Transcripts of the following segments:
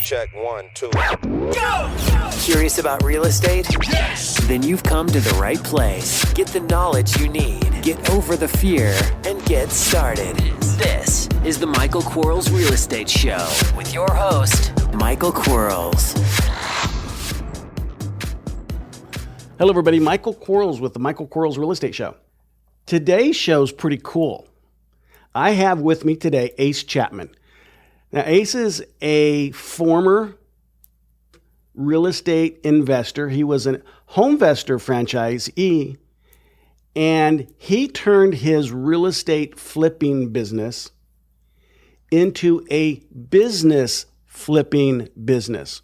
Check 1, 2. Go! Curious about real estate? Yes! Then you've come to the right place. Get the knowledge you need. Get over the fear and get started. This is the Michael Quarles Real Estate Show with your host, Michael Quarles. Hello, everybody. Michael Quarles with the Michael Quarles Real Estate Show. Today's show's pretty cool. I have with me today Ace Chapman. Now, Ace is a former real estate investor. He was a HomeVestor franchisee, and he turned his real estate flipping business into a business flipping business,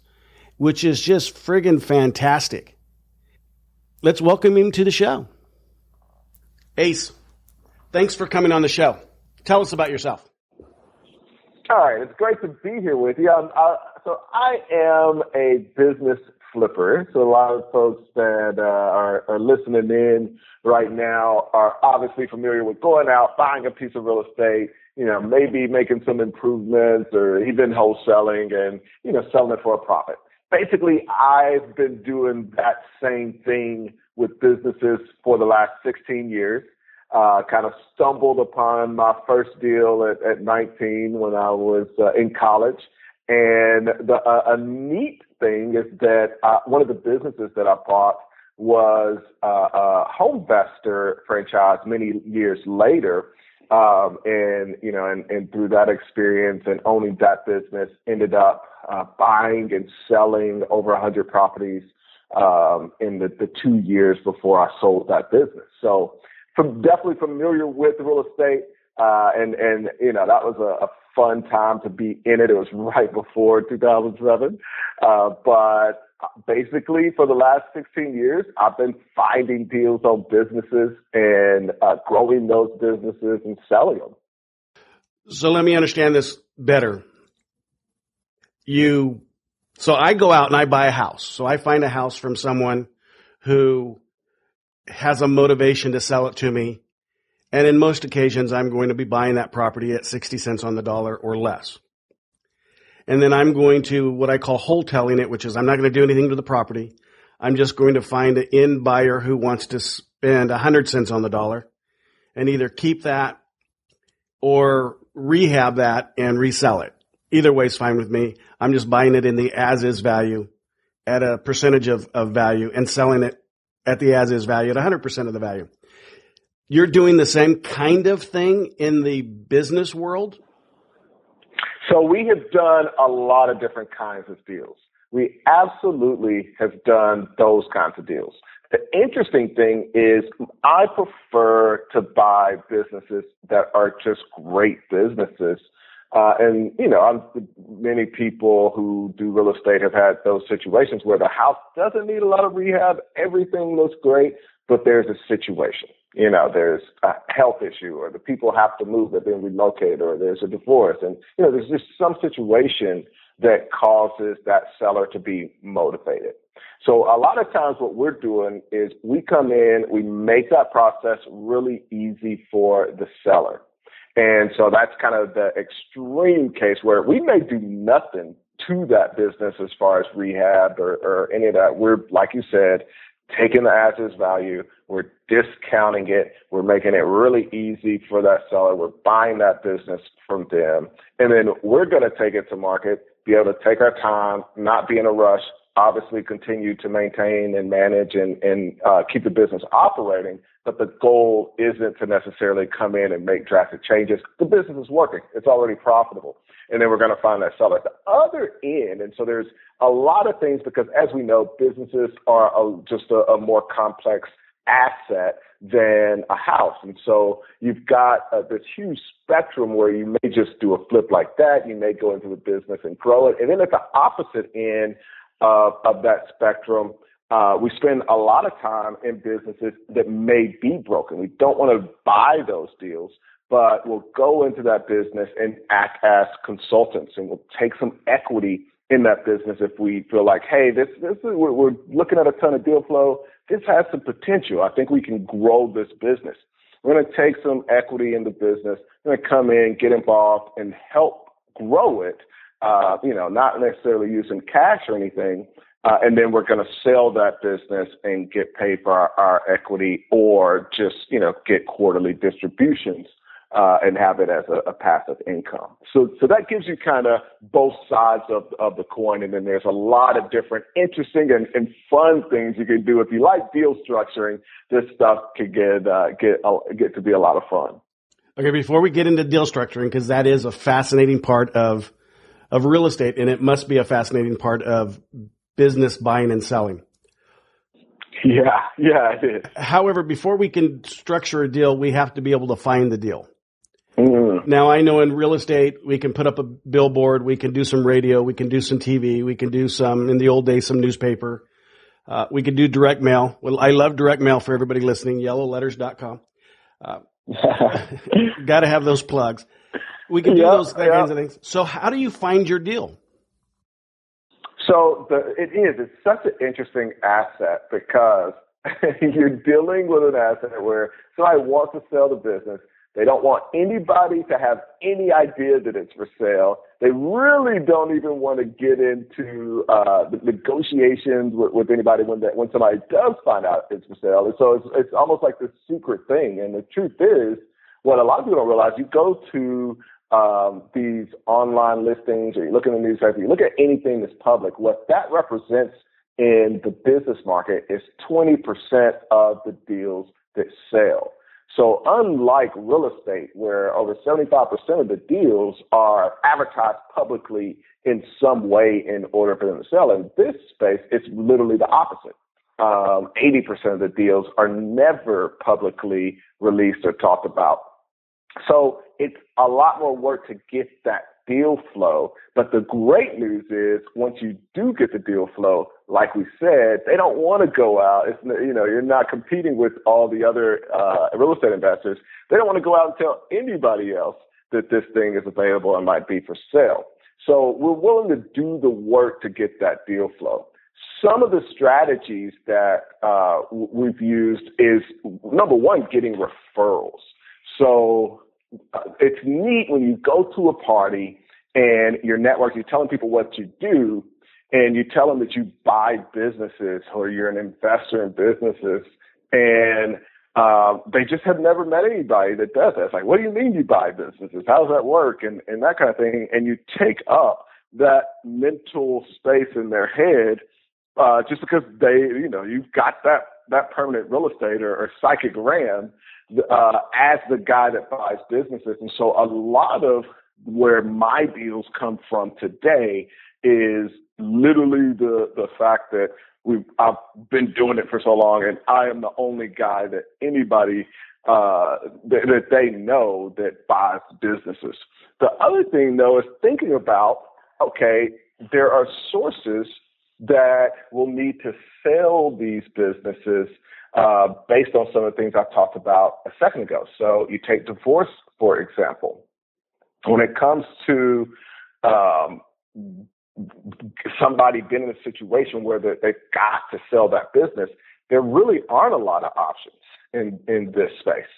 which is just friggin' fantastic. Let's welcome him to the show. Ace, thanks for coming on the show. Tell us about yourself. All right, it's great to be here with you. So I am a business flipper. So a lot of folks that are listening in right now are obviously familiar with going out, buying a piece of real estate, maybe making some improvements or even wholesaling and, selling it for a profit. Basically, I've been doing that same thing with businesses for the last 16 years. Kind of stumbled upon my first deal at 19 when I was in college. And a neat thing is that one of the businesses that I bought was a HomeVestor franchise many years later. And through that experience and owning that business, ended up buying and selling over 100 properties in the 2 years before I sold that business. So definitely familiar with real estate, and that was a fun time to be in it. It was right before 2007, but basically for the last 16 years, I've been finding deals on businesses and growing those businesses and selling them. So let me understand this better. So I go out and I buy a house. So I find a house from someone who has a motivation to sell it to me. And in most occasions, I'm going to be buying that property at 60 cents on the dollar or less. And then I'm going to what I call wholesaling it, which is I'm not going to do anything to the property. I'm just going to find an end buyer who wants to spend 100 cents on the dollar and either keep that or rehab that and resell it. Either way is fine with me. I'm just buying it in the as-is value at a percentage of value and selling it at the as-is value at 100% of the value. You're doing the same kind of thing in the business world? So we have done a lot of different kinds of deals. We absolutely have done those kinds of deals. The interesting thing is I prefer to buy businesses that are just great businesses. Many people who do real estate have had those situations where the house doesn't need a lot of rehab. Everything looks great, but there's a situation. There's a health issue, or the people have to move, they've been relocated, or there's a divorce. And, there's just some situation that causes that seller to be motivated. So a lot of times what we're doing is we come in, we make that process really easy for the seller. And so that's kind of the extreme case where we may do nothing to that business as far as rehab or any of that. We're, like you said, taking the as-is value, we're discounting it, we're making it really easy for that seller, we're buying that business from them, and then we're going to take it to market, be able to take our time, not be in a rush, obviously continue to maintain and manage and keep the business operating, but the goal isn't to necessarily come in and make drastic changes. The business is working. It's already profitable. And then we're going to find that seller at the other end. And so there's a lot of things because, as we know, businesses are just a more complex asset than a house. And so you've got this huge spectrum where you may just do a flip like that. You may go into the business and grow it. And then at the opposite end of that spectrum, we spend a lot of time in businesses that may be broken. We don't want to buy those deals, but we'll go into that business and act as consultants, and we'll take some equity in that business if we feel like, hey, this is, we're looking at a ton of deal flow. This has some potential. I think we can grow this business. We're going to take some equity in the business. We're going to come in, get involved, and help grow it not necessarily using cash or anything. And then we're going to sell that business and get paid for our equity, or just, get quarterly distributions and have it as a passive income. So that gives you kind of both sides of the coin. And then there's a lot of different interesting and fun things you can do. If you like deal structuring, this stuff could get to be a lot of fun. Okay, before we get into deal structuring, because that is a fascinating part of real estate, and it must be a fascinating part of business buying and selling. Yeah, it is. However, before we can structure a deal, we have to be able to find the deal. Mm-hmm. Now, I know in real estate, we can put up a billboard, we can do some radio, we can do some TV, we can do some, in the old days, some newspaper. We could do direct mail. Well, I love direct mail for everybody listening, yellowletters.com. Got to have those plugs. We can do those kinds of things. So how do you find your deal? So it's such an interesting asset, because you're dealing with an asset where somebody wants to sell the business. They don't want anybody to have any idea that it's for sale. They really don't even want to get into the negotiations with anybody when somebody does find out it's for sale. And so it's almost like this secret thing. And the truth is, what a lot of people don't realize, you go to these online listings, or you look in the newspaper, you look at anything that's public, what that represents in the business market is 20% of the deals that sell. So unlike real estate, where over 75% of the deals are advertised publicly in some way in order for them to sell, in this space, it's literally the opposite. 80% of the deals are never publicly released or talked about. So it's a lot more work to get that deal flow. But the great news is, once you do get the deal flow, like we said, they don't want to go out. It's, you're not competing with all the other real estate investors. They don't want to go out and tell anybody else that this thing is available and might be for sale. So we're willing to do the work to get that deal flow. Some of the strategies that we've used is, number one, getting referrals. So it's neat when you go to a party and your network, you're telling people what you do, and you tell them that you buy businesses, or you're an investor in businesses, and they just have never met anybody that does that. It's like, what do you mean you buy businesses? How does that work? And that kind of thing. And you take up that mental space in their head just because you've got that permanent real estate or psychic RAM as the guy that buys businesses. And so a lot of where my deals come from today is literally the fact that I've been doing it for so long, and I am the only guy that anybody that they know that buys businesses. The other thing, though, is thinking about, okay, there are sources that will need to sell these businesses based on some of the things I talked about a second ago. So you take divorce, for example. When it comes to somebody being in a situation where they've got to sell that business, there really aren't a lot of options in this space.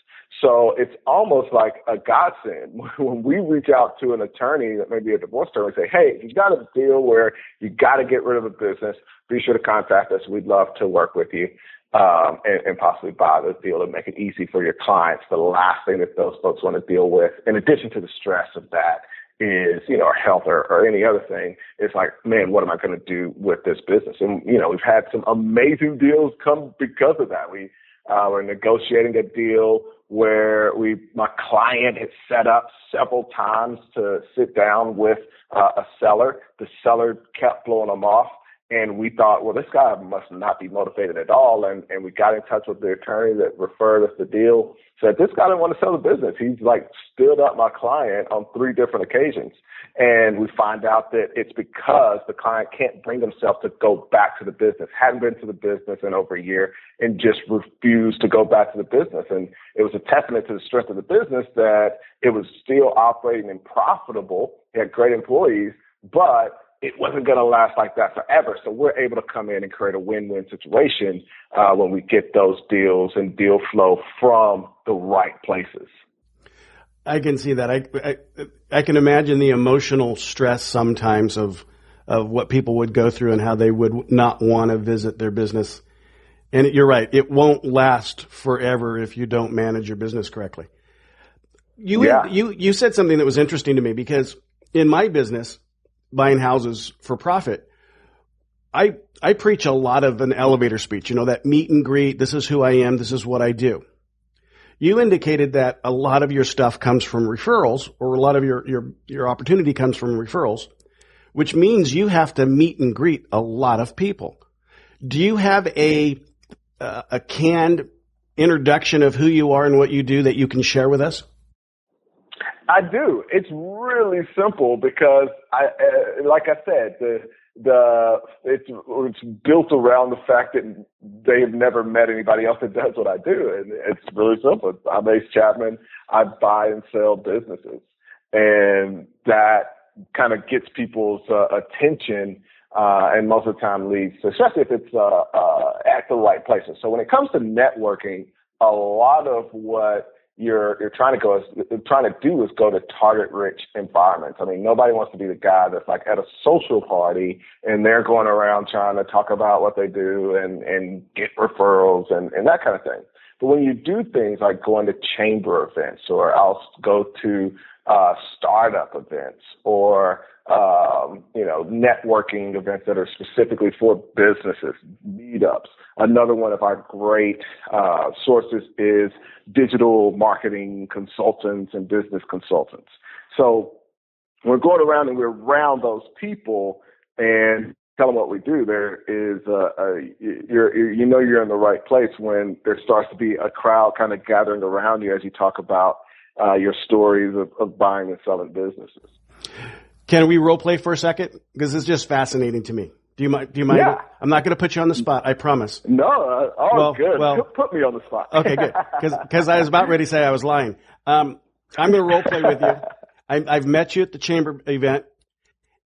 So it's almost like a godsend when we reach out to an attorney that may be a divorce attorney and say, hey, you got a deal where you got to get rid of a business, be sure to contact us. We'd love to work with you and possibly buy the deal and make it easy for your clients. The last thing that those folks want to deal with, in addition to the stress of that, is, or health or any other thing, it's like, man, what am I going to do with this business? And, we've had some amazing deals come because of that. We were negotiating a deal where my client had set up several times to sit down with a seller. The seller kept blowing them off. And we thought, well, this guy must not be motivated at all. And we got in touch with the attorney that referred us the deal, said, this guy didn't want to sell the business. He's stood up my client on 3 different occasions. And we find out that it's because the client can't bring himself to go back to the business, hadn't been to the business in over a year, and just refused to go back to the business. And it was a testament to the strength of the business that it was still operating and profitable. It had great employees, but it wasn't going to last like that forever. So we're able to come in and create a win-win situation when we get those deals and deal flow from the right places. I can see that. I can imagine the emotional stress sometimes of what people would go through and how they would not want to visit their business. And you're right. It won't last forever if you don't manage your business correctly. You said something that was interesting to me because in my business, buying houses for profit, I preach a lot of an elevator speech, that meet and greet. This is who I am. This is what I do. You indicated that a lot of your stuff comes from referrals, or a lot of your opportunity comes from referrals, which means you have to meet and greet a lot of people. Do you have a canned introduction of who you are and what you do that you can share with us? I do. It's really simple because like I said, it's built around the fact that they have never met anybody else that does what I do. And it's really simple. I'm Ace Chapman. I buy and sell businesses. And that kind of gets people's attention and most of the time leads, especially if it's at the right places. So when it comes to networking, a lot of what you're trying to do is go to target-rich environments. I mean, nobody wants to be the guy that's like at a social party and they're going around trying to talk about what they do and get referrals and that kind of thing. But when you do things like going to chamber events, or I'll go to startup events, or networking events that are specifically for businesses, meetups. Another one of our great sources is digital marketing consultants and business consultants. So we're going around and we're around those people and tell them what we do. There is you're in the right place when there starts to be a crowd kind of gathering around you as you talk about your stories of buying and selling businesses. Can we role play for a second? Because it's just fascinating to me. Do you mind? Yeah. I'm not going to put you on the spot. I promise. No. Good. Well, put me on the spot. Okay, good. Because I was about ready to say I was lying. I'm going to role play with you. I've met you at the chamber event.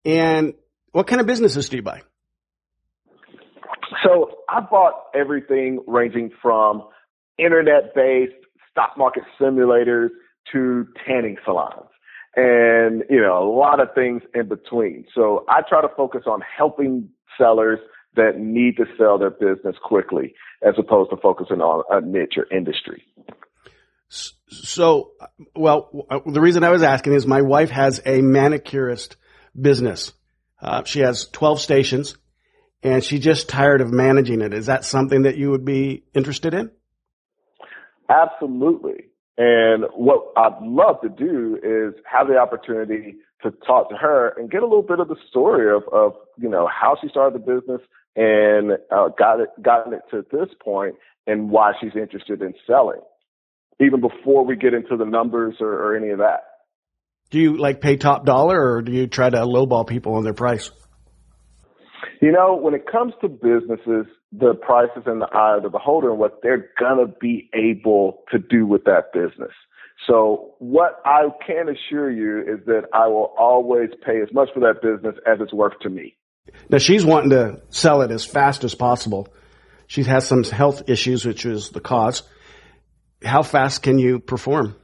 And what kind of businesses do you buy? So I bought everything ranging from internet-based stock market simulators to tanning salons. And, a lot of things in between. So I try to focus on helping sellers that need to sell their business quickly as opposed to focusing on a niche or industry. So, the reason I was asking is my wife has a manicurist business. She has 12 stations and she's just tired of managing it. Is that something that you would be interested in? Absolutely. And what I'd love to do is have the opportunity to talk to her and get a little bit of the story of how she started the business and gotten it to this point and why she's interested in selling, even before we get into the numbers or any of that. Do you pay top dollar, or do you try to lowball people on their price? When it comes to businesses, the price is in the eye of the beholder and what they're going to be able to do with that business. So what I can assure you is that I will always pay as much for that business as it's worth to me. Now, she's wanting to sell it as fast as possible. She has some health issues, which is the cause. How fast can you perform?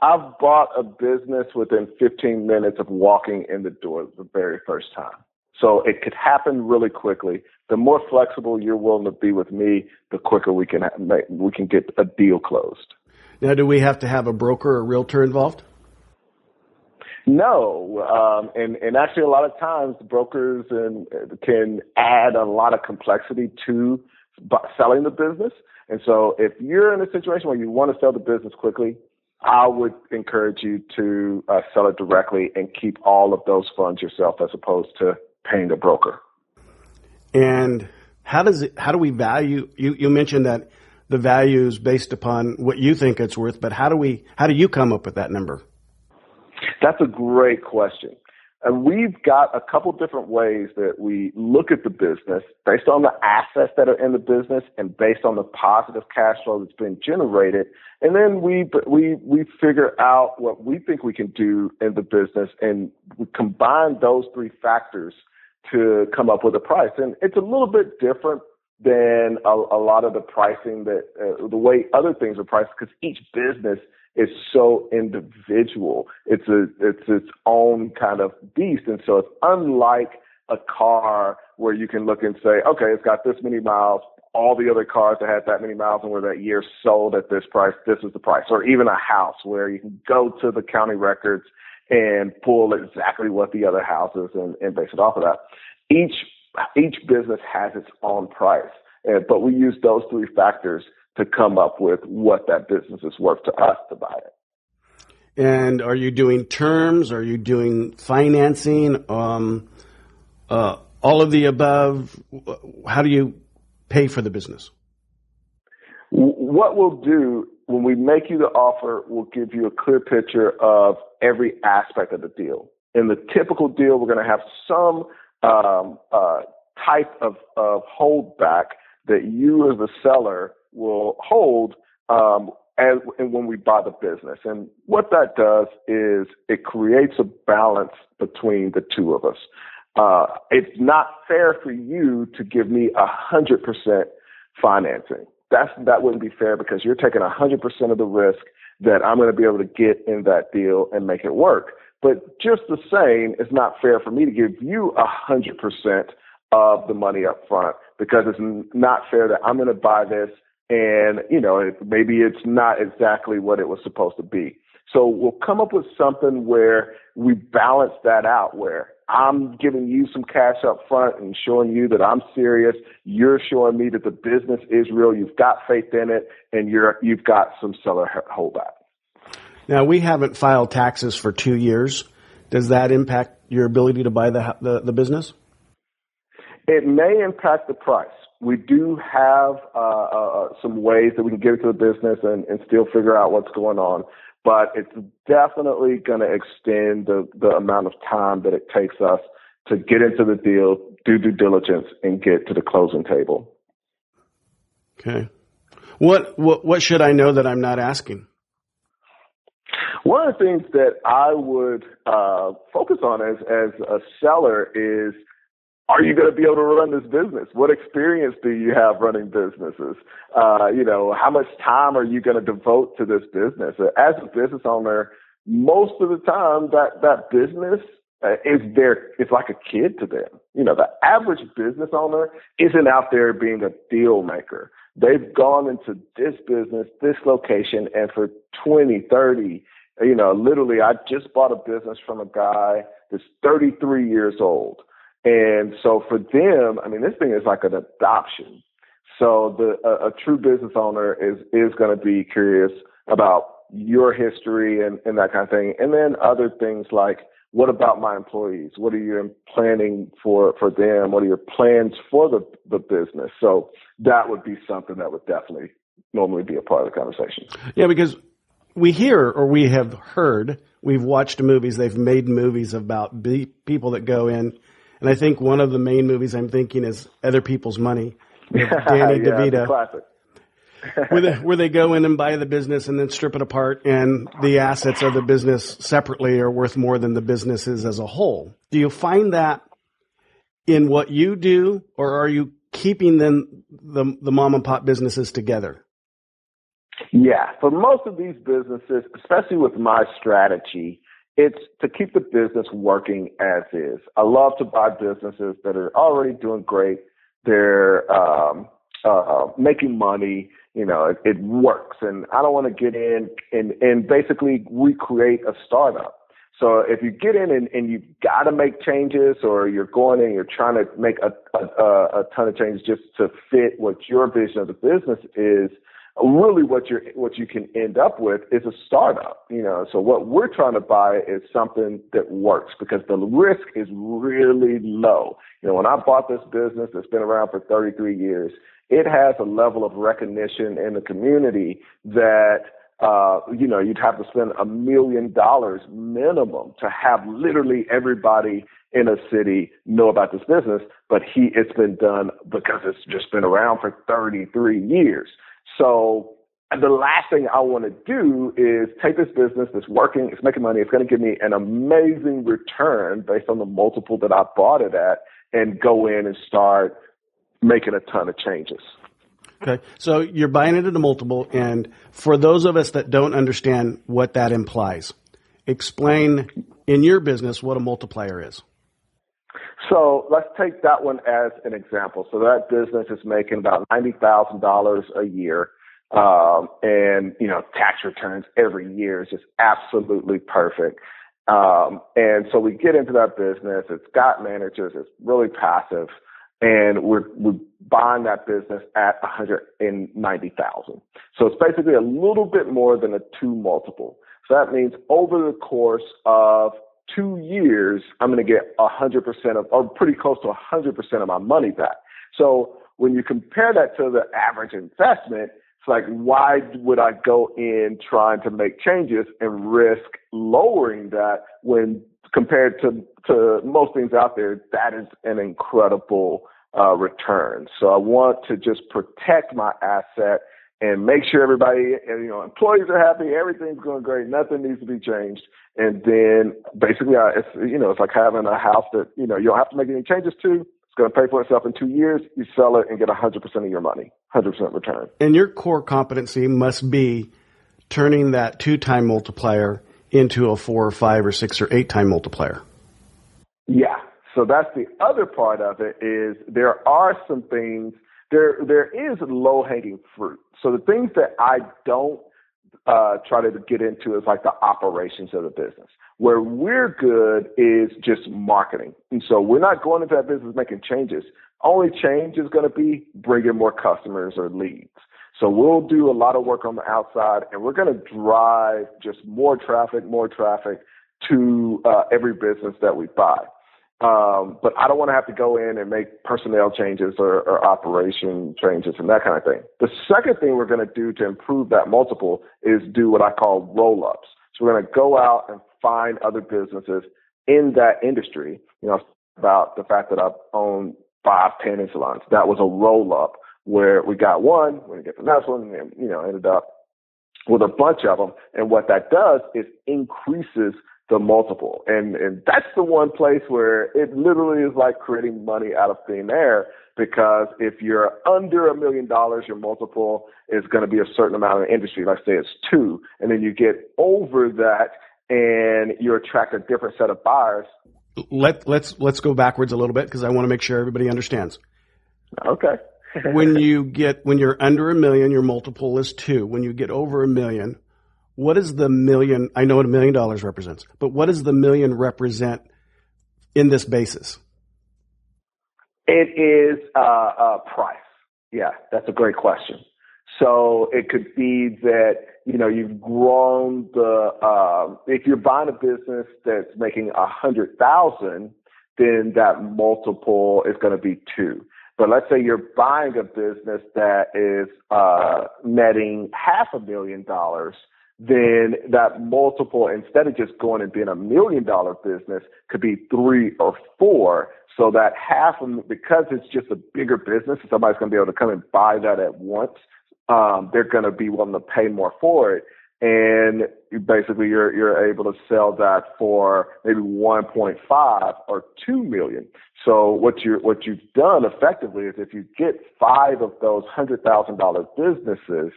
I've bought a business within 15 minutes of walking in the door the very first time. So it could happen really quickly. The more flexible you're willing to be with me, the quicker we can get a deal closed. Now, do we have to have a broker or realtor involved? No, and actually a lot of times brokers can add a lot of complexity to selling the business. And so if you're in a situation where you want to sell the business quickly, I would encourage you to sell it directly and keep all of those funds yourself as opposed to paying a broker. And how do we value, you mentioned that the value is based upon what you think it's worth, but how do you come up with that number? That's a great question. And we've got a couple different ways that we look at the business based on the assets that are in the business and based on the positive cash flow that's been generated. And then we figure out what we think we can do in the business, and we combine those three factors to come up with a price. And it's a little bit different than a lot of the pricing that the way other things are priced, because each business is so individual. It's its own kind of beast. And so it's unlike a car where you can look and say, okay, it's got this many miles. All the other cars that had that many miles and were that year sold at this price. This is the price. Or even a house where you can go to the county records and pull exactly what the other house is and base it off of that. Each business has its own price, but we use those three factors to come up with what that business is worth to us to buy it. And are you doing terms? Are you doing financing? All of the above? How do you pay for the business? What we'll do when we make you the offer, we'll give you a clear picture of every aspect of the deal. In the typical deal, we're going to have some type of holdback that you as the seller will hold and when we buy the business. And what that does is it creates a balance between the two of us. It's not fair for you to give me 100% financing. That wouldn't be fair because you're taking 100% of the risk that I'm going to be able to get in that deal and make it work. But just the same, it's not fair for me to give you 100% of the money up front because it's not fair that I'm going to buy this and, maybe it's not exactly what it was supposed to be. So we'll come up with something where we balance that out, where I'm giving you some cash up front and showing you that I'm serious. You're showing me that the business is real. You've got faith in it, and you've got some seller holdback. Now, we haven't filed taxes for 2 years. Does that impact your ability to buy the business? It may impact the price. We do have some ways that we can get into the business and still figure out what's going on. But it's definitely going to extend the amount of time that it takes us to get into the deal, do due diligence, and get to the closing table. Okay. What should I know that I'm not asking? One of the things that I would focus on as a seller is, are you going to be able to run this business? What experience do you have running businesses? How much time are you going to devote to this business? As a business owner, most of the time that business it's like a kid to them. The average business owner isn't out there being a deal maker. They've gone into this business, this location, and for 20, 30, literally, I just bought a business from a guy that's 33 years old. And so for them, this thing is like an adoption. So a true business owner is going to be curious about your history and that kind of thing. And then other things like, what about my employees? What are you planning for them? What are your plans for the business? So that would be something that would definitely normally be a part of the conversation. Yeah, because we hear, or we have heard, we've watched movies, they've made movies about people that go in. And I think one of the main movies I'm thinking is Other People's Money with Danny DeVito. Classic. where they go in and buy the business and then strip it apart, and the assets of the business separately are worth more than the businesses as a whole. Do you find that in what you do, or are you keeping them, the mom and pop businesses together? Yeah, for most of these businesses, especially with my strategy, it's to keep the business working as is. I love to buy businesses that are already doing great. They're making money. It works. And I don't want to get in and basically recreate a startup. So if you get in and you've got to make changes, or you're going in and you're trying to make a ton of changes just to fit what your vision of the business is, really what you can end up with is a startup. So what we're trying to buy is something that works, because the risk is really low. When I bought this business that's been around for 33 years, it has a level of recognition in the community that you'd have to spend $1 million minimum to have literally everybody in a city know about this business. But it's been done because it's just been around for 33 years. So the last thing I want to do is take this business that's working, it's making money, it's going to give me an amazing return based on the multiple that I bought it at, and go in and start making a ton of changes. Okay. So you're buying it at a multiple. And for those of us that don't understand what that implies, explain in your business what a multiplier is. So let's take that one as an example. So that business is making about $90,000 a year. And, tax returns every year is just absolutely perfect. And so we get into that business. It's got managers. It's really passive. And we're buying that business at $190,000. So it's basically a little bit more than a 2 multiple. So that means over the course of 2 years, I'm going to get 100% of, or pretty close to 100% of my money back. So when you compare that to the average investment, it's like, why would I go in trying to make changes and risk lowering that when compared to most things out there, that is an incredible return. So I want to just protect my asset and make sure everybody, employees are happy, everything's going great, nothing needs to be changed. And then basically, it's like having a house that, you don't have to make any changes to. It's going to pay for itself in 2 years. You sell it and get 100% of your money, 100% return. And your core competency must be turning that 2-time multiplier into a 4 or 5 or 6 or 8-time multiplier. Yeah. So that's the other part of it is there are some things, there is low-hanging fruit. So the things that I don't try to get into is like the operations of the business. Where we're good is just marketing. And so we're not going into that business making changes. Only change is going to be bringing more customers or leads. So we'll do a lot of work on the outside, and we're going to drive just more traffic to every business that we buy. But I don't want to have to go in and make personnel changes or operation changes and that kind of thing. The second thing we're going to do to improve that multiple is do what I call roll-ups. So we're going to go out and find other businesses in that industry. About the fact that I've owned 5 tanning salons. That was a roll-up where we got one, we get the next one, and ended up with a bunch of them. And what that does is increases the multiple. And that's the one place where it literally is like creating money out of thin air, because if you're under $1 million, your multiple is going to be a certain amount of industry. Let's say it's 2. And then you get over that and you attract a different set of buyers. Let's go backwards a little bit because I want to make sure everybody understands. Okay. When you're under $1 million, your multiple is 2. When you get over $1 million, what is the million? I know what $1 million represents, but what does the million represent in this basis? It is price. Yeah, that's a great question. So it could be that, you've grown if you're buying a business that's making 100,000, then that multiple is going to be 2. But let's say you're buying a business that is netting $500,000, then that multiple, instead of just going and being $1 million business, could be 3 or 4. So that because it's just a bigger business, somebody's going to be able to come and buy that at once. They're going to be willing to pay more for it. And you're able to sell that for maybe 1.5 or 2 million. So what you've done effectively is if you get 5 of those $100,000 businesses,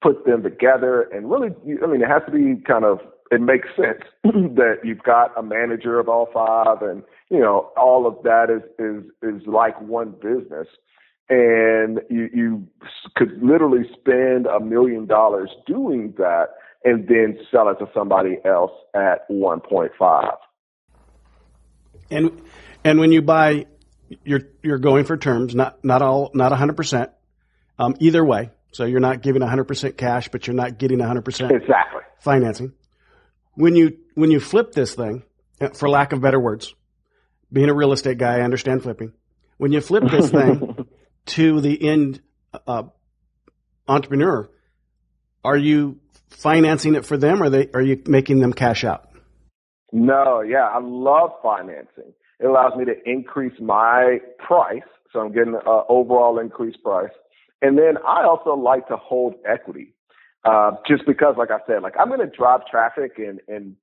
put them together, and really, it has to be it makes sense that you've got a manager of all 5, and all of that is like one business. And you could literally spend $1 million doing that and then sell it to somebody else at 1.5. And when you buy, you're going for terms, not 100%, either way. So you're not giving 100% cash, but you're not getting 100% exactly financing. When you flip this thing, for lack of better words, being a real estate guy, I understand flipping. When you flip this thing to the end entrepreneur, are you financing it for them, or are you making them cash out? No, yeah, I love financing. It allows me to increase my price, so I'm getting an overall increased price. And then I also like to hold equity, just because, like I said, I'm going to drive traffic and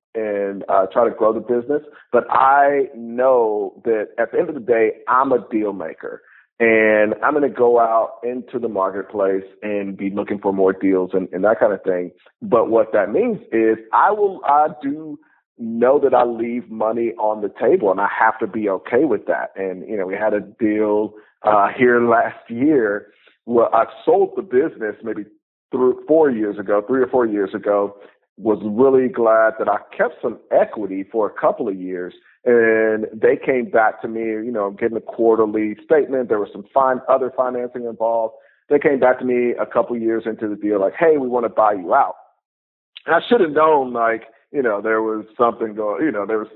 try to grow the business. But I know that at the end of the day, I'm a deal maker. and I'm going to go out into the marketplace and be looking for more deals and that kind of thing. But what that means is I do know that I leave money on the table, and I have to be okay with that. And, we had a deal here last year where I sold the business maybe 3 or 4 years ago, was really glad that I kept some equity for a couple of years. And they came back to me, getting a quarterly statement. There was some other financing involved. They came back to me a couple of years into the deal, like, hey, we want to buy you out. And I should have known, there was something going, there was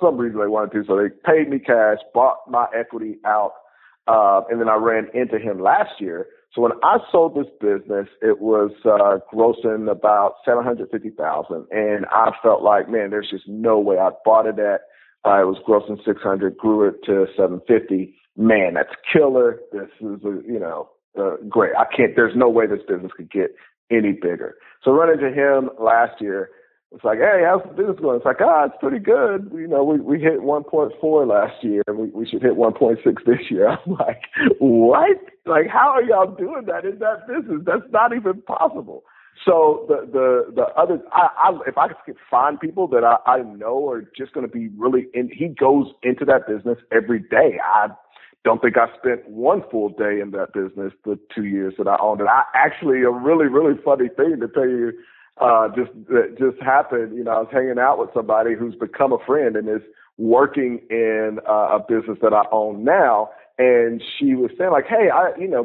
some reason they wanted to. So they paid me cash, bought my equity out. And then I ran into him last year. So when I sold this business, it was grossing about $750,000, and I felt like, man, there's just no way. I bought it at it was grossing $600, grew it to $750. Man, that's killer. This is great. There's no way this business could get any bigger. So I ran into him last year. It's like, hey, how's the business going? It's like, it's pretty good. We hit 1.4 last year. We should hit 1.6 this year. I'm like, what? Like, how are y'all doing that in that business? That's not even possible. So the other, if I could find people that I know are just going to be really he goes into that business every day. I don't think I spent one full day in that business the 2 years that I owned it. Actually, a really, really funny thing to tell you, just happened. I was hanging out with somebody who's become a friend and is working in a business that I own now. And she was saying, like, hey,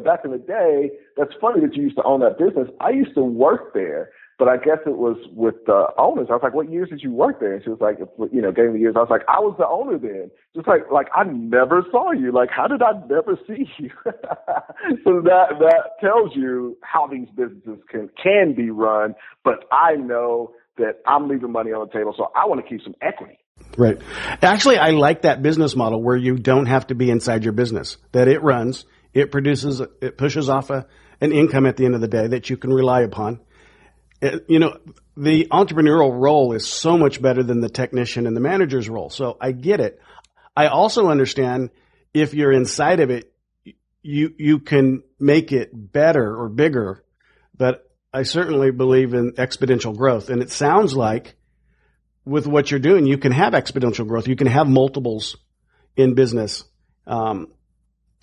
back in the day, that's funny that you used to own that business. I used to work there, but I guess it was with the owners. I was like, what years did you work there? And she was like, gave me the years. I was like, I was the owner then. Just like I never saw you. Like, how did I never see you? So that tells you how these businesses can be run. But I know that I'm leaving money on the table, so I want to keep some equity. Right. Actually, I like that business model where you don't have to be inside your business, that it runs, it produces, it pushes off an income at the end of the day that you can rely upon. The entrepreneurial role is so much better than the technician and the manager's role. So I get it. I also understand if you're inside of it, you can make it better or bigger, but I certainly believe in exponential growth. And it sounds like with what you're doing, you can have exponential growth. You can have multiples in business, and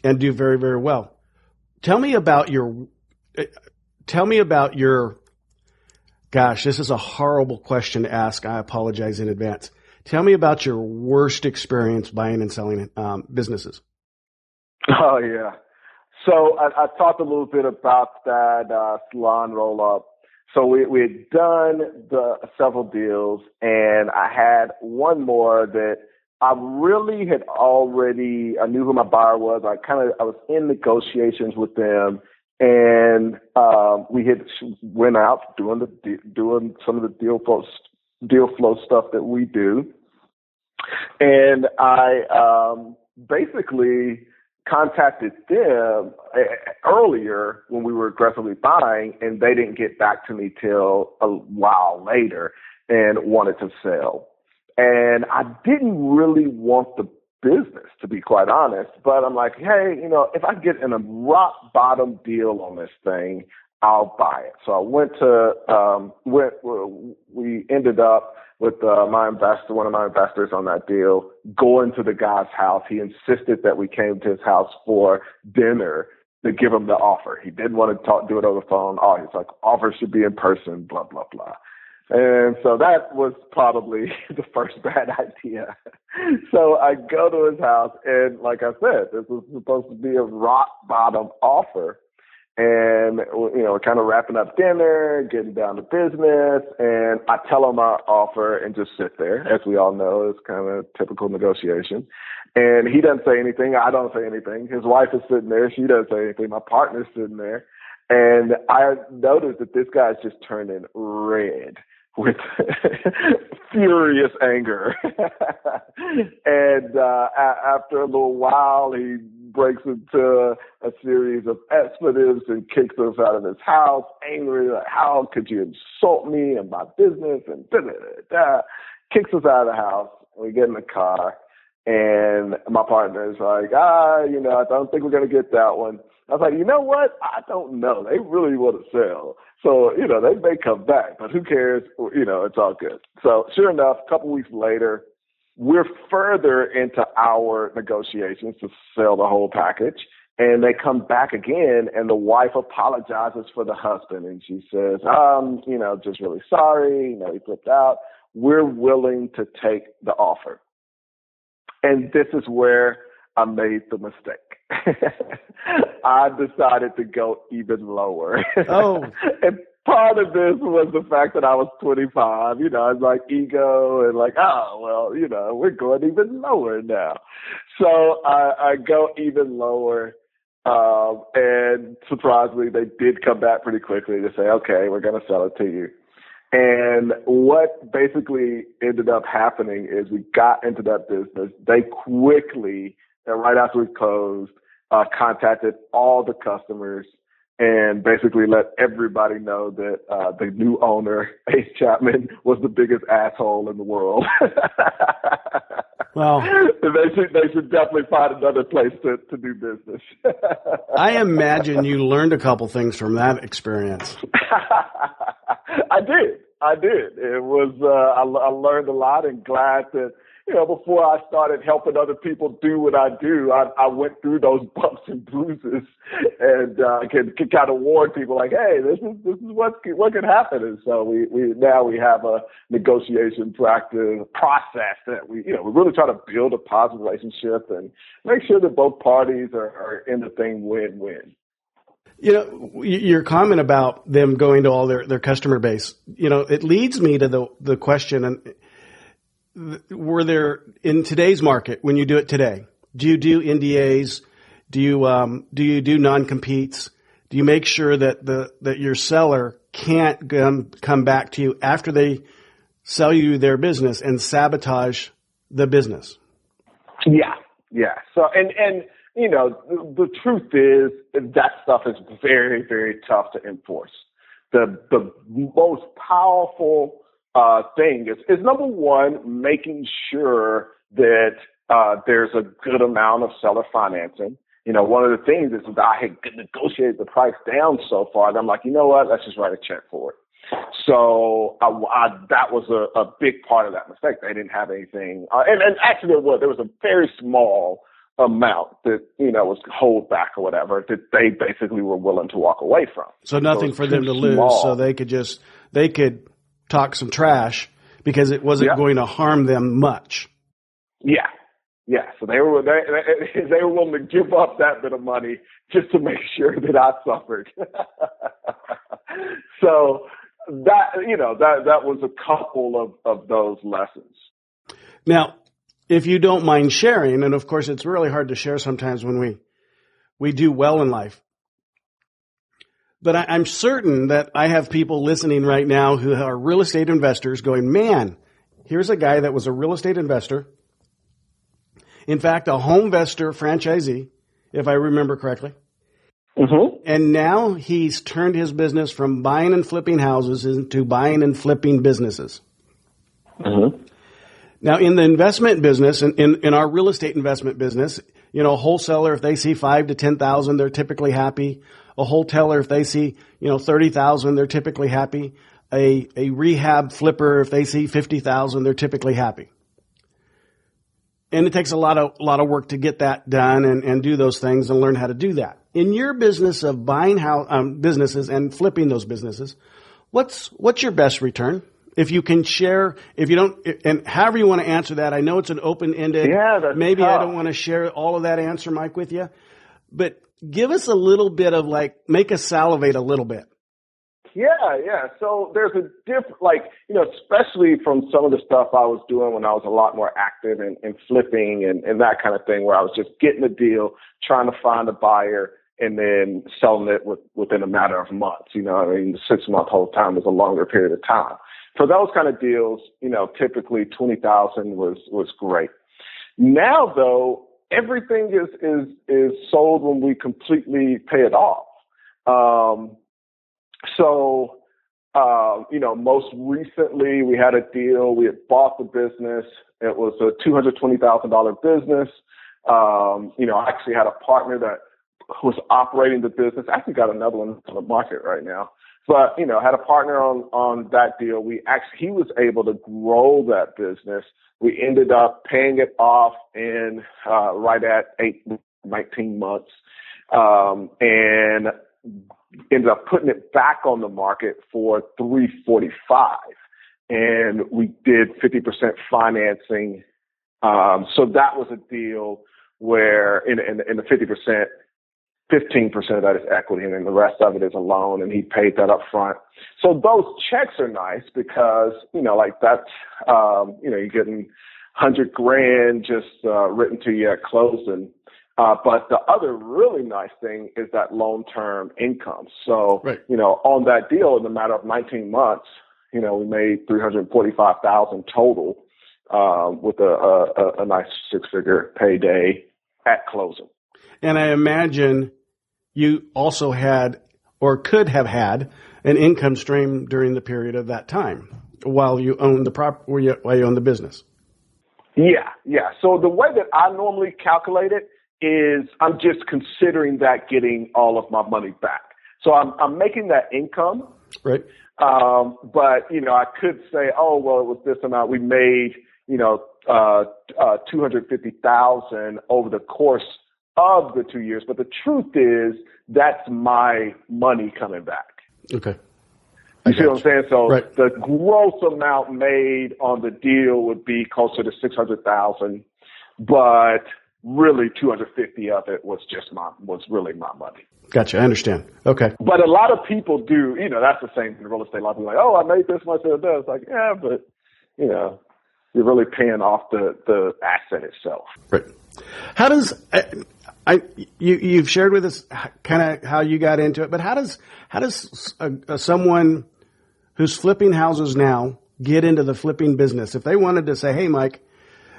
do very, very well. Tell me about your, gosh, this is a horrible question to ask. I apologize in advance. Tell me about your worst experience buying and selling businesses. Oh, yeah. So I talked a little bit about that salon roll-up. So we had done several deals, and I had one more that I really had I knew who my buyer was. I was in negotiations with them, and we had went out doing some of the deal flow stuff that we do, and I basically contacted them earlier when we were aggressively buying, and they didn't get back to me till a while later and wanted to sell. And I didn't really want the business, to be quite honest, but I'm like, hey, if I get in a rock bottom deal on this thing, I'll buy it. So I we ended up with one of my investors on that deal, going to the guy's house. He insisted that we came to his house for dinner to give him the offer. He didn't want to do it over the phone. Oh, he's like, offer should be in person, blah, blah, blah. And so that was probably the first bad idea. So I go to his house, and like I said, this was supposed to be a rock bottom offer. And, we're kind of wrapping up dinner, getting down to business, and I tell him our offer and just sit there. As we all know, it's kind of typical negotiation. And he doesn't say anything. I don't say anything. His wife is sitting there. She doesn't say anything. My partner's sitting there. And I noticed that this guy's just turning red with furious anger. And after a little while, he breaks into a series of expletives and kicks us out of his house, angry, like, how could you insult me and my business, and da-da-da-da. Kicks us out of the house. We get in the car, And my partner's like, I don't think we're going to get that one. I was like, you know what? I don't know. They really want to sell. So, they may come back, but who cares? It's all good. So sure enough, a couple weeks later, we're further into our negotiations to sell the whole package. And they come back again, and the wife apologizes for the husband. And she says, just really sorry. He flipped out. We're willing to take the offer. And this is where I made the mistake. I decided to go even lower. Oh. And part of this was the fact that I was 25. It's like ego and like, we're going even lower now. So I go even lower. And surprisingly, they did come back pretty quickly to say, okay, we're going to sell it to you. And what basically ended up happening is we got into that business. They quickly, right after we closed, contacted all the customers and basically let everybody know that the new owner, Ace Chapman, was the biggest asshole in the world. Well, they should definitely find another place to do business. I imagine you learned a couple things from that experience. I did. It was I learned a lot, and glad that before I started helping other people do what I do, I went through those bumps and bruises, and can kind of warn people like, hey, this is what can happen. And so we now have a negotiation process that we really try to build a positive relationship and make sure that both parties are in the thing win-win. Your comment about them going to all their customer base, it leads me to the question, and were there, in today's market, when you do it today, do you do NDAs? Do you do non-competes? Do you make sure that your seller can't come back to you after they sell you their business and sabotage the business? Yeah. So, and the truth is that stuff is very, very tough to enforce. The most powerful thing is number one, making sure that there's a good amount of seller financing. One of the things is that I had negotiated the price down so far that I'm like, you know what, let's just write a check for it. So that was a big part of that mistake. They didn't have anything, and actually there was a very small amount that was hold back or whatever that they basically were willing to walk away from. So nothing for them to lose. So they could talk some trash because it wasn't going to harm them much. Yeah. So they were willing to give up that bit of money just to make sure that I suffered. So that was a couple of those lessons. Now, if you don't mind sharing, and of course it's really hard to share sometimes when we do well in life, but I'm certain that I have people listening right now who are real estate investors going, man, here's a guy that was a real estate investor. In fact, a HomeVestor franchisee, if I remember correctly. Mm-hmm. And now he's turned his business from buying and flipping houses into buying and flipping businesses. Mm-hmm. Now, in the investment business, in our real estate investment business, a wholesaler, if they see 5 to 10,000, they're typically happy. A wholesaler, if they see, 30,000, they're typically happy. A rehab flipper, if they see 50,000, they're typically happy. And it takes a lot of work to get that done and do those things and learn how to do that. In your business of buying businesses and flipping those businesses, what's your best return? If you can share, if you don't, and however you want to answer that, I know it's an open-ended. Yeah, that's maybe tough. I don't want to share all of that answer, Mike, with you, but give us a little bit of make us salivate a little bit. Yeah. So there's a different, especially from some of the stuff I was doing when I was a lot more active in flipping and that kind of thing, where I was just getting a deal, trying to find a buyer, and then selling it within a matter of months. The 6-month hold time is a longer period of time. For those kind of deals, typically 20,000 was great. Now though, everything is sold when we completely pay it off. So most recently we had a deal. We had bought the business. It was a $220,000 business. I actually had a partner that was operating the business. I actually got another one on the market right now. But, had a partner on that deal. He was able to grow that business. We ended up paying it off in right at 19 months, and ended up putting it back on the market for $345, and we did 50% financing. So that was a deal where in the 50%, 15% of that is equity, and then the rest of it is a loan, and he paid that up front. So those checks are nice because, that's, you're getting $100,000 just written to you at closing. But the other really nice thing is that long-term income. So, right. On that deal, in the matter of 19 months, we made $345,000 total, with a nice six-figure payday at closing. And I imagine you also had or could have had an income stream during the period of that time while you own while you own the business. Yeah. So the way that I normally calculate it is I'm just considering that getting all of my money back. So I'm making that income. Right. But, I could say, oh, well, it was this amount. We made, $250,000 over the course of the 2 years. But the truth is that's my money coming back. Okay. You see what I'm saying? So right. The gross amount made on the deal would be closer to $600,000, but really 250 of it was really my money. Gotcha. I understand. Okay. But a lot of people do, that's the same in real estate. A lot of people are like, oh, I made this much of this. Like, yeah, but, you're really paying off the asset itself. Right. How does, you've shared with us kind of how you got into it, but how does someone who's flipping houses now get into the flipping business? If they wanted to say, hey, Mike,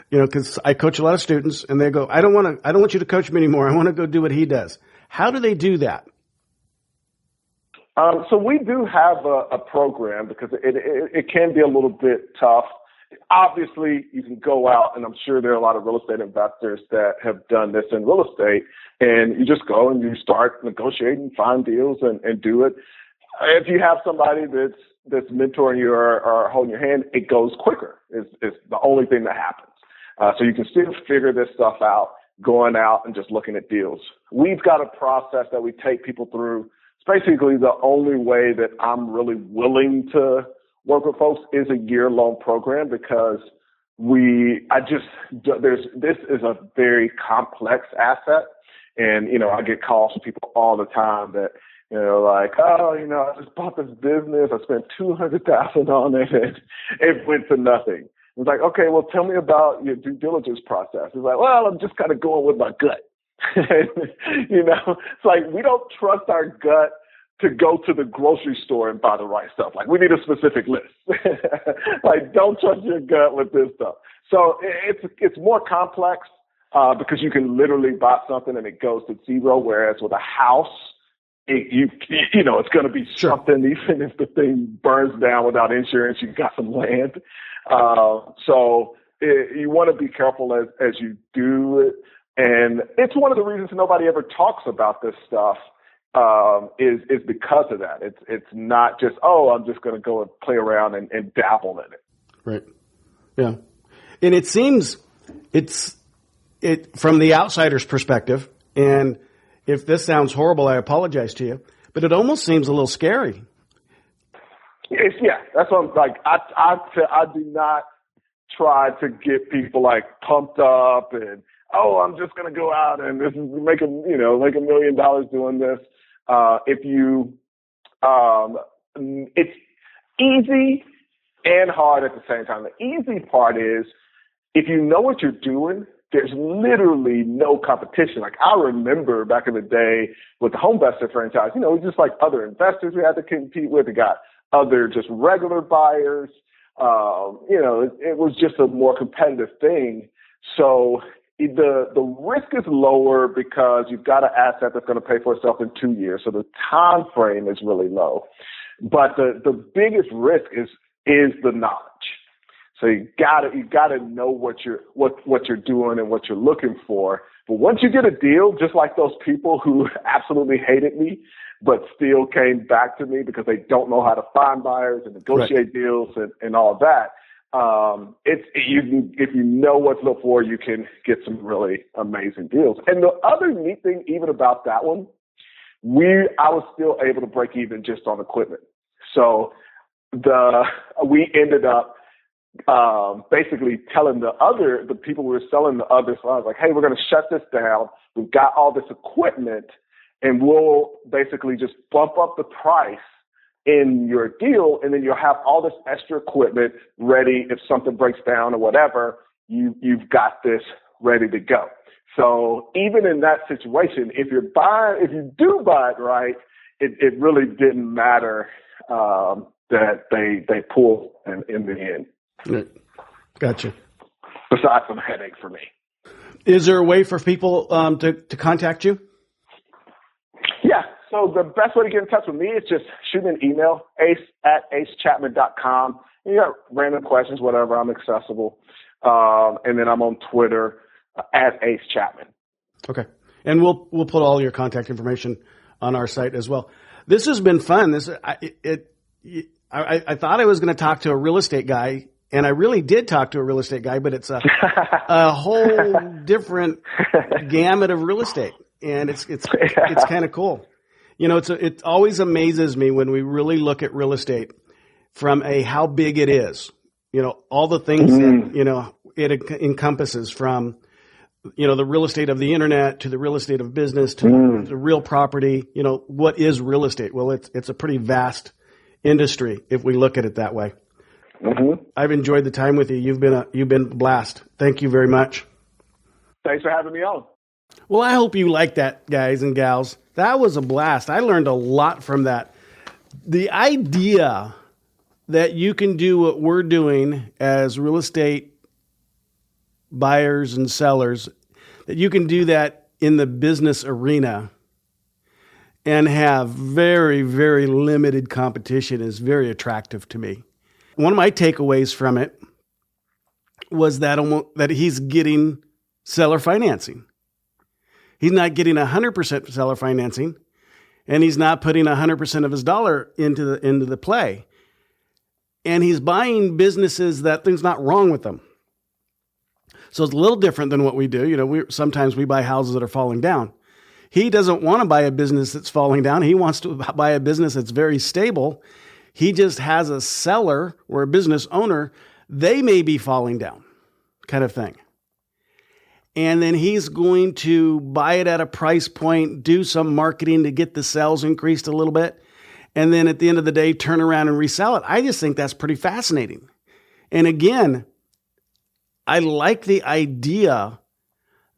because I coach a lot of students and they go, I don't want you to coach me anymore. I want to go do what he does. How do they do that? So we do have a program because it can be a little bit tough. Obviously, you can go out, and I'm sure there are a lot of real estate investors that have done this in real estate, and you just go and you start negotiating, find deals, and do it. If you have somebody that's mentoring you or holding your hand, it goes quicker. It's the only thing that happens. So you can still figure this stuff out going out and just looking at deals. We've got a process that we take people through. It's basically the only way that I'm really willing to work with folks is a year-long program because this is a very complex asset. And, I get calls from people all the time that, like, oh, I just bought this business. I spent $200,000 on it and it went to nothing. It's like, okay, well, tell me about your due diligence process. It's like, well, I'm just kind of going with my gut. It's like we don't trust our gut to go to the grocery store and buy the right stuff. Like, we need a specific list. Like, don't trust your gut with this stuff. So it's more complex because you can literally buy something and it goes to zero, whereas with a house, it's going to be something, even if the thing burns down without insurance, you've got some land. So you want to be careful as you do it. And it's one of the reasons nobody ever talks about this stuff. Is because of that. It's not just, oh, I'm just going to go and play around and dabble in it. Right. Yeah. And it seems from the outsider's perspective, and if this sounds horrible, I apologize to you, but it almost seems a little scary. Yeah. That's what I'm like. I do not try to get people like pumped up and, oh, I'm just going to go out and this is make $1 million doing this. It's easy and hard at the same time. The easy part is if you know what you're doing, there's literally no competition. Like I remember back in the day with the HomeVestor franchise, it was just like other investors we had to compete with. We got other just regular buyers. It was just a more competitive thing. So the risk is lower because you've got an asset that's going to pay for itself in 2 years. So the time frame is really low. But the biggest risk is the knowledge. So you gotta know what you're doing and what you're looking for. But once you get a deal, just like those people who absolutely hated me, but still came back to me because they don't know how to find buyers and negotiate deals and all of that. If you know what to look for, you can get some really amazing deals. And the other neat thing, even about that one, I was still able to break even just on equipment. So we ended up basically telling the people we were selling the other side, like, hey, we're going to shut this down. We've got all this equipment, and we'll basically just bump up the price in your deal, and then you'll have all this extra equipment ready. If something breaks down or whatever, you've got this ready to go. So even in that situation, if you do buy it right, it really didn't matter that they pulled in the end. Right. Gotcha. Besides some headache for me. Is there a way for people to contact you? Yeah. So the best way to get in touch with me is just shoot me an email, ace@acechapman.com. You got random questions, whatever. I'm accessible. And then I'm on Twitter at Ace Chapman. Okay. And we'll put all your contact information on our site as well. This has been fun. I thought I was going to talk to a real estate guy, and I really did talk to a real estate guy, but it's a whole different gamut of real estate, and it's kind of cool. You know, it always amazes me when we really look at real estate from how big it is. You know, all the things that, you know, it encompasses, from, you know, the real estate of the internet to the real estate of business to the real property. You know, what is real estate? Well, it's a pretty vast industry if we look at it that way. Mm-hmm. I've enjoyed the time with you. You've been a blast. Thank you very much. Thanks for having me on. Well, I hope you liked that, guys and gals. That was a blast. I learned a lot from that. The idea that you can do what we're doing as real estate buyers and sellers, that you can do that in the business arena and have very, very limited competition is very attractive to me. One of my takeaways from it was that he's getting seller financing. He's not getting 100% seller financing, and he's not putting 100% of his dollar into the play. And he's buying businesses that things not wrong with them. So it's a little different than what we do. You know, sometimes we buy houses that are falling down. He doesn't want to buy a business that's falling down. He wants to buy a business that's very stable. He just has a seller or a business owner, they may be falling down, kind of thing. And then he's going to buy it at a price point, do some marketing to get the sales increased a little bit, and then at the end of the day, turn around and resell it. I just think that's pretty fascinating. And again, I like the idea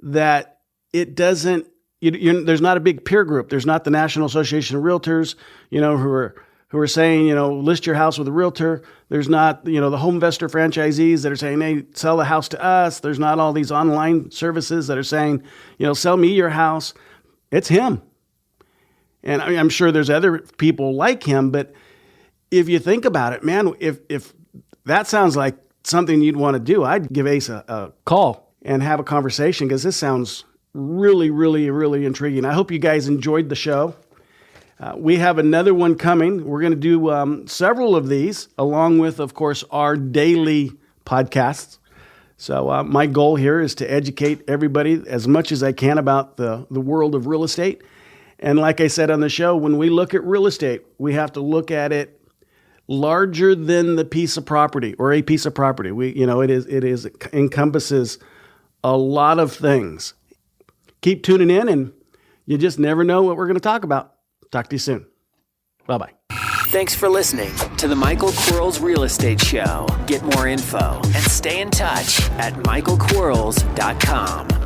that it doesn't, there's not a big peer group. There's not the National Association of Realtors, you know, who are saying, you know, list your house with a realtor. There's not, you know, the HomeVestor franchisees that are saying, hey, sell the house to us. There's not all these online services that are saying, you know, sell me your house. It's him. And I'm sure there's other people like him, but if you think about it, man, if that sounds like something you'd want to do, I'd give Ace a call and have a conversation, because this sounds really, really, really intriguing. I hope you guys enjoyed the show. We have another one coming. We're going to do several of these, along with, of course, our daily podcasts. So my goal here is to educate everybody as much as I can about the world of real estate. And like I said on the show, when we look at real estate, we have to look at it larger than the piece of property or a piece of property. It encompasses a lot of things. Keep tuning in, and you just never know what we're going to talk about. Talk to you soon. Bye-bye. Thanks for listening to the Michael Quarles Real Estate Show. Get more info and stay in touch at michaelquarles.com.